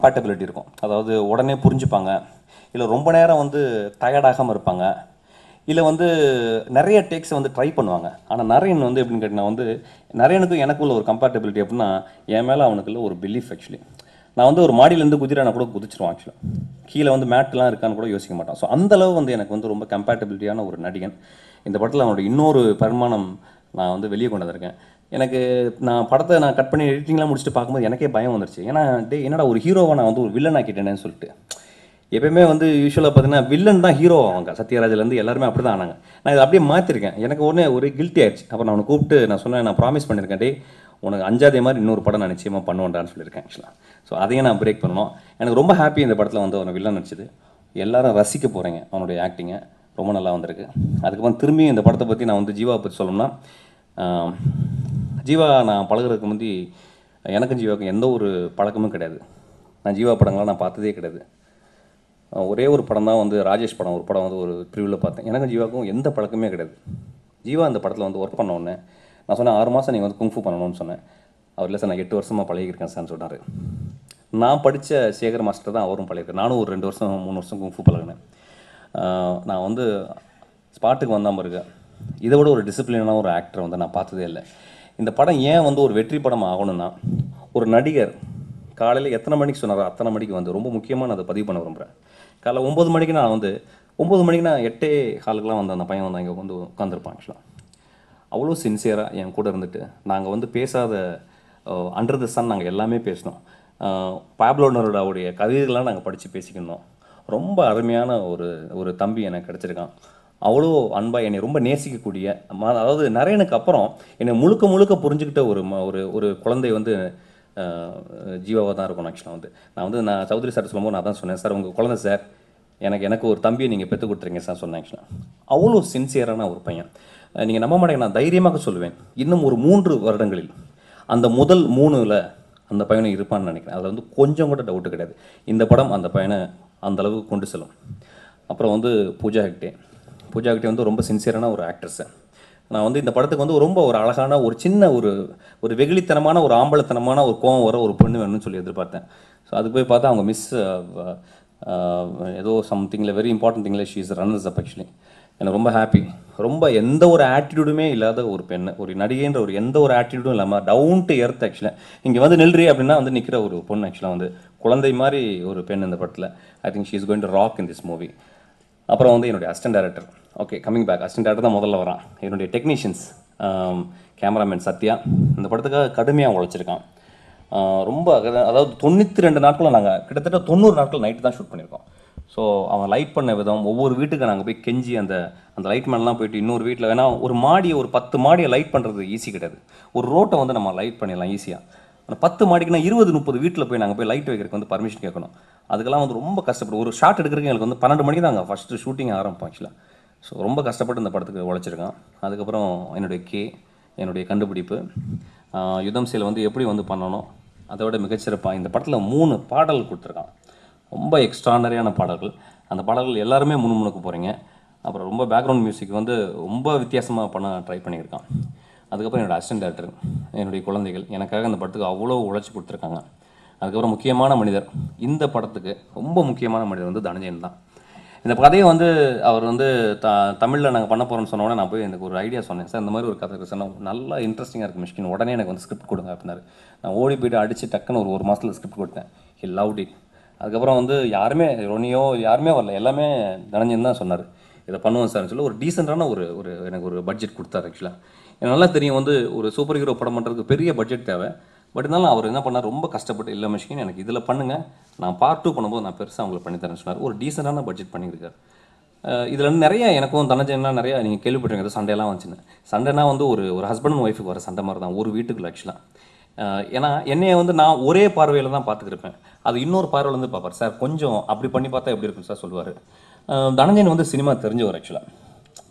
Compatibility இருக்கும். அதாவது உடனே புரிஞ்சுப்பாங்க, இல்லை ரொம்ப நேரம் வந்து டயர்டாகாமல் இருப்பாங்க, இல்லை வந்து நிறைய டேக்ஸை வந்து ட்ரை பண்ணுவாங்க. ஆனால் நரேன் வந்து எப்படின்னு கேட்டிங்கன்னா வந்து நரேனுக்கும் எனக்குள்ள ஒரு கம்பேட்டபிலிட்டி அப்படின்னா என் மேலே அவனுக்குள்ள ஒரு பிலீஃப். ஆக்சுவலி நான் வந்து ஒரு மாடியிலேருந்து குதிரை நான் கூட குதிச்சிருவான். ஆக்சுவலாக கீழே வந்து மேட்லாம் இருக்கான்னு கூட யோசிக்க மாட்டான். ஸோ அந்தளவு வந்து எனக்கு வந்து ரொம்ப கம்பேட்டபிலிட்டியான ஒரு நடிகன். இந்த படத்தில் அவனோட இன்னொரு பரிமாணம் நான் வந்து வெளியே கொண்டு வந்திருக்கேன். எனக்கு நான் படத்தை நான் கட் பண்ணி எடிட்டிங்லாம் முடிச்சுட்டு பார்க்கும்போது எனக்கே பயம் வந்துருச்சு. ஏன்னா என்னடா ஒரு ஹீரோவை நான் வந்து ஒரு வில்லன் ஆக்கிட்டேனேன்னு சொல்லிட்டு. எப்பயுமே வந்து யூஸ்வலாக பார்த்தீங்கன்னா வில்லன் தான் ஹீரோ ஆவாங்க. சத்யராஜ்லேருந்து எல்லாருமே அப்படி தான் ஆனாங்க. நான் இதை அப்படியே மாற்றிருக்கேன். எனக்கு உடனே ஒரு கில்ட்டி ஆயிடுச்சு. அப்போ நான் அவனை கூப்பிட்டு நான் சொன்னேன், நான் ப்ராமிஸ் பண்ணியிருக்கேன், டே உனக்கு அஞ்சாதே மாதிரி இன்னொரு படம் நான் நிச்சயமாக பண்ணுவேன்டான்னு சொல்லியிருக்கேன். ஆக்சுவலாக ஸோ அதையும் நான் பிரேக் பண்ணணும். எனக்கு ரொம்ப ஹாப்பி இந்த படத்தில் வந்து அவனை வில்லன் நடிச்சது. எல்லாரும் ரசிக்க போகிறீங்க அவனுடைய ஆக்டிங்கை. ரொம்ப நல்லா வந்திருக்கு. அதுக்கப்புறம் திரும்பி இந்த படத்தை பற்றி நான் வந்து ஜீவா பற்றி சொல்லணும்னா, ஜீவா நான் பழகுறதுக்கு முந்தி எனக்கும் ஜீவாவுக்கும் எந்த ஒரு பழக்கமும் கிடையாது. நான் ஜீவா படங்கள்லாம் நான் பார்த்ததே கிடையாது. ஒரே ஒரு படம் தான் வந்து ராஜேஷ் படம், ஒரு படம் வந்து ஒரு ப்ரிவியூவில் பார்த்தேன். எனக்கும் ஜீவாவுக்கும் எந்த பழக்கமே கிடையாது. ஜீவா அந்த படத்தில் வந்து ஒர்க் பண்ண உடனே நான் சொன்னேன், 6 மாதம் நீங்கள் வந்து குங்ஃபு பண்ணணும்னு சொன்னேன். அவர் இல்லை சார், நான் 8 வருஷமாக பழகிருக்கேன் சார்னு சொன்னார். நான் படித்த சேகர் மாஸ்டர் தான் அவரும் பழகிருக்கேன். நானும் ஒரு 2 வருஷம் 3 வருஷம் குங்ஃபு பழகினேன். நான் வந்து ஸ்பாட்டுக்கு வந்தாமல் இருக்கேன். இதை விட ஒரு டிசிப்ளினான ஒரு ஆக்டரை வந்து நான் பார்த்ததே இல்லை. இந்த படம் ஏன் வந்து ஒரு வெற்றி படம் ஆகணும்னா, ஒரு நடிகர் காலையில் எத்தனை மணிக்கு சொன்னாரோ அத்தனை மணிக்கு வந்து ரொம்ப முக்கியமாக நான் அதை பதிவு பண்ண விரும்புகிறேன். காலைல 9 மணிக்கு நான் வந்து 9 மணிக்கு நான் 8:15 வந்து அந்த பையன் வந்து அங்கே வந்து உட்காந்துருப்பான். ஆக்சுவலாக அவ்வளோ சின்சியராக என் கூட இருந்துட்டு நாங்கள் வந்து பேசாத அண்டர் த சன் நாங்கள் எல்லாமே பேசினோம். பாப்லோ நெருடாவுடைய கவிதைகள்லாம் நாங்கள் படித்து பேசிக்கணும். ரொம்ப அருமையான ஒரு தம்பி எனக்கு கிடச்சிருக்கான். அவ்வளோ அன்பாக என்னை ரொம்ப நேசிக்கக்கூடிய, அதாவது நரேனுக்கு அப்புறம் என்னை முழுக்க முழுக்க புரிஞ்சுக்கிட்ட ஒரு குழந்தை வந்து ஜீவாவாக தான் இருக்கும். ஆக்சுவலாக வந்து நான் சௌத்ரி சார் சொல்லும்போது நான் தான் சொன்னேன், சார் உங்கள் குழந்தை சார், எனக்கு ஒரு தம்பியை நீங்கள் பெற்று கொடுத்துருங்க சார் சொன்னேன். ஆக்சுவலாக அவ்வளோ சின்சியரான ஒரு பையன். நீங்கள் நம்ப மாட்டேங்க, நான் தைரியமாக சொல்லுவேன், இன்னும் ஒரு 3 வருடங்களில் அந்த முதல் 3ல் அந்த பையனை இருப்பான்னு நினைக்கிறேன். அதில் வந்து கொஞ்சம் கூட டவுட்டு கிடையாது. இந்த படம் அந்த பையனை அந்த அளவுக்கு கொண்டு செல்லும். அப்புறம் வந்து பூஜா ஹெக்டே வந்து ரொம்ப சின்சியரான ஒரு ஆக்ட்ரஸ்ஸு. நான் வந்து இந்த படத்துக்கு வந்து ரொம்ப ஒரு அழகான ஒரு சின்ன ஒரு வெகுளித்தனமான ஒரு ஆம்பளத்தனமான ஒரு கோவம் வர ஒரு பொண்ணு வேணும்னு சொல்லி எதிர்பார்த்தேன். ஸோ அதுக்கு போய் பார்த்தா அவங்க மிஸ் ஏதோ சம்திங்கில் வெரி இம்பார்ட்டன்ட் திங்கில் she is runners up. Actually எனக்கு ரொம்ப ஹாப்பி. ரொம்ப எந்த ஒரு ஆட்டிடியூடுமே இல்லாத ஒரு பெண்ணு, ஒரு நடிகைன்ற ஒரு எந்த ஒரு ஆட்டிடியூடும் இல்லாமல் டவுன் டு எர்த். ஆக்சுவலாக இங்கே வந்து நில்றி அப்படின்னா வந்து நிற்கிற ஒரு பொண்ணு. ஆக்சுவலாக வந்து குழந்தை மாதிரி ஒரு பெண் இந்த படத்தில். I think she is going to rock in this movie. அப்புறம் வந்து என்னுடைய assistant director, okay coming back, assistant director தான் முதல்ல வரான். என்னுடைய டெக்னீஷியன்ஸ், கேமராமேன் சத்யா இந்த படத்துக்காக கடுமையாக உழைச்சிருக்கான். ரொம்ப அதாவது 92 நாட்களும் நாங்கள் கிட்டத்தட்ட 90 நாட்கள் நைட்டு தான் ஷூட் பண்ணியிருக்கோம். ஸோ அவன் லைட் பண்ண விதம், ஒவ்வொரு வீட்டுக்கு நாங்கள் போய் கெஞ்சி அந்த லைட் மேன்லாம் போயிட்டு இன்னொரு வீட்டில் வேணால் ஒரு மாடியை ஒரு 10 மாடியை லைட் பண்ணுறது ஈஸி கிடையாது. ஒரு ரோட்டை வந்து நம்ம லைட் பண்ணிடலாம் ஈஸியாக. அந்த 10 மாடிக்குனா 20-30 வீட்டில் போய் நாங்கள் போய் லைட் வைக்கிறதுக்கு வந்து பர்மிஷன் கேட்கணும். அதுக்கெல்லாம் வந்து ரொம்ப கஷ்டப்படும். ஒரு ஷாட் எடுக்கிறதுக்கு எங்களுக்கு வந்து 12 மணிக்கு தான் அங்கே ஃபஸ்ட்டு ஷூட்டிங் ஆரம்பிப்போம். ஆக்சுவலாக ஸோ ரொம்ப கஷ்டப்பட்டு இந்த படத்துக்கு உழைச்சிருக்கான். அதுக்கப்புறம் என்னுடைய கண்டுபிடிப்பு யுத்தம் செயல் வந்து எப்படி வந்து பண்ணணும் அதோட மிகச்சிறப்பாக இந்த படத்தில் 3 பாடல் கொடுத்துருக்கான். ரொம்ப எக்ஸ்ட்ரானரியான பாடல்கள். அந்த பாடல்கள் எல்லாருமே முணுமுணுக்க போகிறீங்க. அப்புறம் ரொம்ப பேக்ரவுண்ட் மியூசிக் வந்து ரொம்ப வித்தியாசமாக பண்ண ட்ரை பண்ணியிருக்கான். அதுக்கப்புறம் என்னோடய அசிஸ்டன்ட் டைரக்டர், என்னுடைய குழந்தைகள் எனக்காக அந்த படத்துக்கு அவ்வளோ உழைச்சி கொடுத்துருக்காங்க. அதுக்கப்புறம் முக்கியமான மனிதர், இந்த படத்துக்கு ரொம்ப முக்கியமான மனிதர் வந்து தனஞ்சயன் தான். இந்த கதையை வந்து அவர் வந்து தமிழில் நாங்கள் பண்ண போகிறோம்னு சொன்னோடனே நான் போய் எனக்கு ஒரு ஐடியா சொன்னேன், சார் இந்த மாதிரி ஒரு கதை சொன்னால் நல்லா இன்ட்ரெஸ்டிங்காக இருக்குது மிஷ்கின், உடனே எனக்கு வந்து ஸ்கிரிப்ட் கொடுங்க அப்படின்னாரு. நான் ஓடி போய்ட்டு அடித்து டக்குன்னு ஒரு மாதத்தில் ஸ்கிரிப்ட் கொடுத்தேன். He loved it. அதுக்கப்புறம் வந்து ரொனியோ யாருமே வரல, எல்லாமே தனஞ்சயன் தான் சொன்னார் இதை பண்ணுவோம் சார்னு சொல்லி ஒரு டீசெண்டான எனக்கு ஒரு பட்ஜெட் கொடுத்தாரு. ஆக்சுவலாக எனக்கு நல்லா தெரியும் வந்து ஒரு சூப்பர் ஹீரோ படம் பண்ணுறதுக்கு பெரிய பட்ஜெட் தேவை. பட் இருந்தாலும் அவர் என்ன பண்ணார், ரொம்ப கஷ்டப்பட்டு இல்லை மிஷ்கின் எனக்கு இதில் பண்ணுங்கள், நான் பார்ட் 2 பண்ணும்போது நான் பெருசாக அவங்களுக்கு பண்ணித்தரேன்னு சொன்னார். ஒரு டீசெண்டான பட்ஜெட் பண்ணியிருக்காரு. இதில் நிறைய எனக்கும் தனஞ்சயன்னா நிறையா நீங்கள் கேள்விப்பட்டிருங்க, ஏதோ சண்டையெல்லாம் வந்துச்சுன்னு. சண்டைனா வந்து ஒரு ஹஸ்பண்ட் அண்ட் ஒய்ஃபுக்கு வர சண்டை மாதிரி தான் ஒரு வீட்டுக்குள்ள. ஆக்சுவலாக ஏன்னா என்னையை வந்து நான் ஒரே பார்வையில் தான் பார்த்துக்கிருப்பேன், அது இன்னொரு பார்வையில் வந்து பார்ப்பார். சார் கொஞ்சம் அப்படி பண்ணி பார்த்தா எப்படி இருக்கும் சார் சொல்லுவார். தனஞ்சயன் வந்து சினிமா தெரிஞ்சவர். ஆக்சுவலாக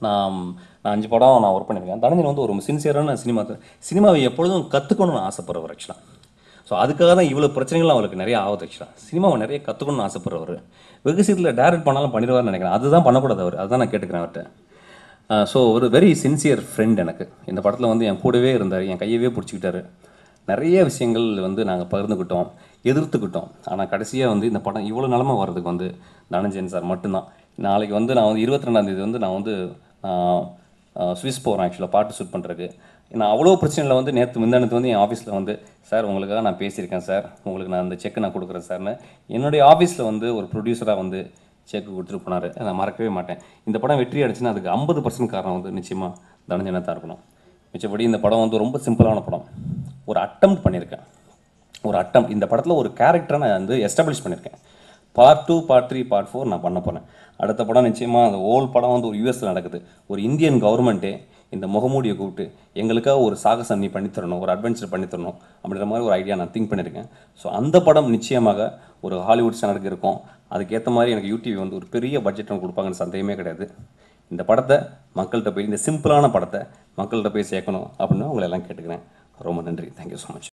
நான் 5 படம் நான் ஒர்க் பண்ணியிருக்கேன். தனஞ்சயன் வந்து ஒரு சின்சியரான சினிமாவை எப்பொழுதும் கற்றுக்கணும்னு ஆசைப்படுறவர். ஆக்சுவலாக ஸோ அதுக்காக தான் இவ்வளோ பிரச்சனைகளும் அவருக்கு நிறைய ஆகுது. ஆக்சுவலாக சினிமாவை நிறைய கற்றுக்கணும்னு ஆசைப்படுறவர். வெகு சீக்கிரத்தில் டேரக்ட் பண்ணாலும் பண்ணிடுவார்னு நினைக்கிறேன். அதுதான் பண்ணக்கூடாது அவர், அதுதான் நான் கேட்டுக்கிறேன் அவர்கிட்ட. ஸோ ஒரு வெரி சின்சியர் ஃப்ரெண்ட் எனக்கு. இந்த படத்தில் வந்து என் கூடவே இருந்தார், என் கையவே பிடிச்சிக்கிட்டாரு. நிறைய விஷயங்கள் வந்து நாங்கள் பகிர்ந்துக்கிட்டோம், எதிர்த்துக்கிட்டோம். ஆனால் கடைசியாக வந்து இந்த படம் இவ்வளோ நிலமை வர்றதுக்கு வந்து தனஞ்சயன் சார் மட்டும்தான். நாளைக்கு வந்து நான் வந்து 22ஆம் தேதி வந்து நான் வந்து ஸ்விஸ் போகிறேன் ஆக்சுவலாக பாட்டு ஷூட் பண்ணுறதுக்கு. நான் அவ்வளோ பிரச்சனையில் வந்து முந்தானத்து வந்து என் ஆஃபீஸில் வந்து சார் உங்களுக்காக நான் பேசியிருக்கேன் சார், உங்களுக்கு நான் அந்த செக்கு நான் கொடுக்குறேன் சார்னு என்னுடைய ஆஃபீஸில் வந்து ஒரு ப்ரொடியூசராக வந்து செக்கு கொடுத்துட்டு போனார். நான் மறக்கவே மாட்டேன். இந்த படம் வெற்றி அடிச்சுன்னா அதுக்கு 50% காரணம் வந்து நிச்சயமாக தனஞ்சயனாக தான் இருக்கணும். மிச்சப்படி இந்த படம் வந்து ரொம்ப சிம்பிளான படம். ஒரு அட்டம் பண்ணியிருக்கேன், ஒரு அட்டம். இந்த படத்தில் ஒரு கேரக்டரை நான் வந்து எஸ்டாப்ளிஷ் பண்ணியிருக்கேன். பார்ட் 2, பார்ட் 3, பார்ட் 4 நான் பண்ண போகிறேன். அடுத்த படம் நிச்சயமாக அந்த ஹோல் படம் வந்து ஒரு யூஎஸில் நடக்குது. ஒரு இந்தியன் கவர்மெண்ட்டே இந்த முகமூடியை கூப்பிட்டு எங்களுக்காக ஒரு சாகசம் நீ பண்ணித்தரணும், ஒரு அட்வென்ச்சர் பண்ணித்தரணும் அப்படின்ற மாதிரி ஒரு ஐடியா நான் திங்க் பண்ணியிருக்கேன். ஸோ அந்த படம் நிச்சயமாக ஒரு ஹாலிவுட் ஸ்டாண்டர்டுக்கு இருக்கும். அதுக்கேற்ற மாதிரி எனக்கு யூடிவி வந்து ஒரு பெரிய பட்ஜெட் கொடுப்பாங்கன்னு சந்தேகமே கிடையாது. இந்த படத்தை மக்கள்கிட்ட போய், இந்த சிம்பிளான படத்தை மக்கள்கிட்ட போய் சேர்க்கணும் அப்படின்னு உங்களை எல்லாம் கேட்டுக்கிறேன். ரொம்ப நன்றி. Thank you so much.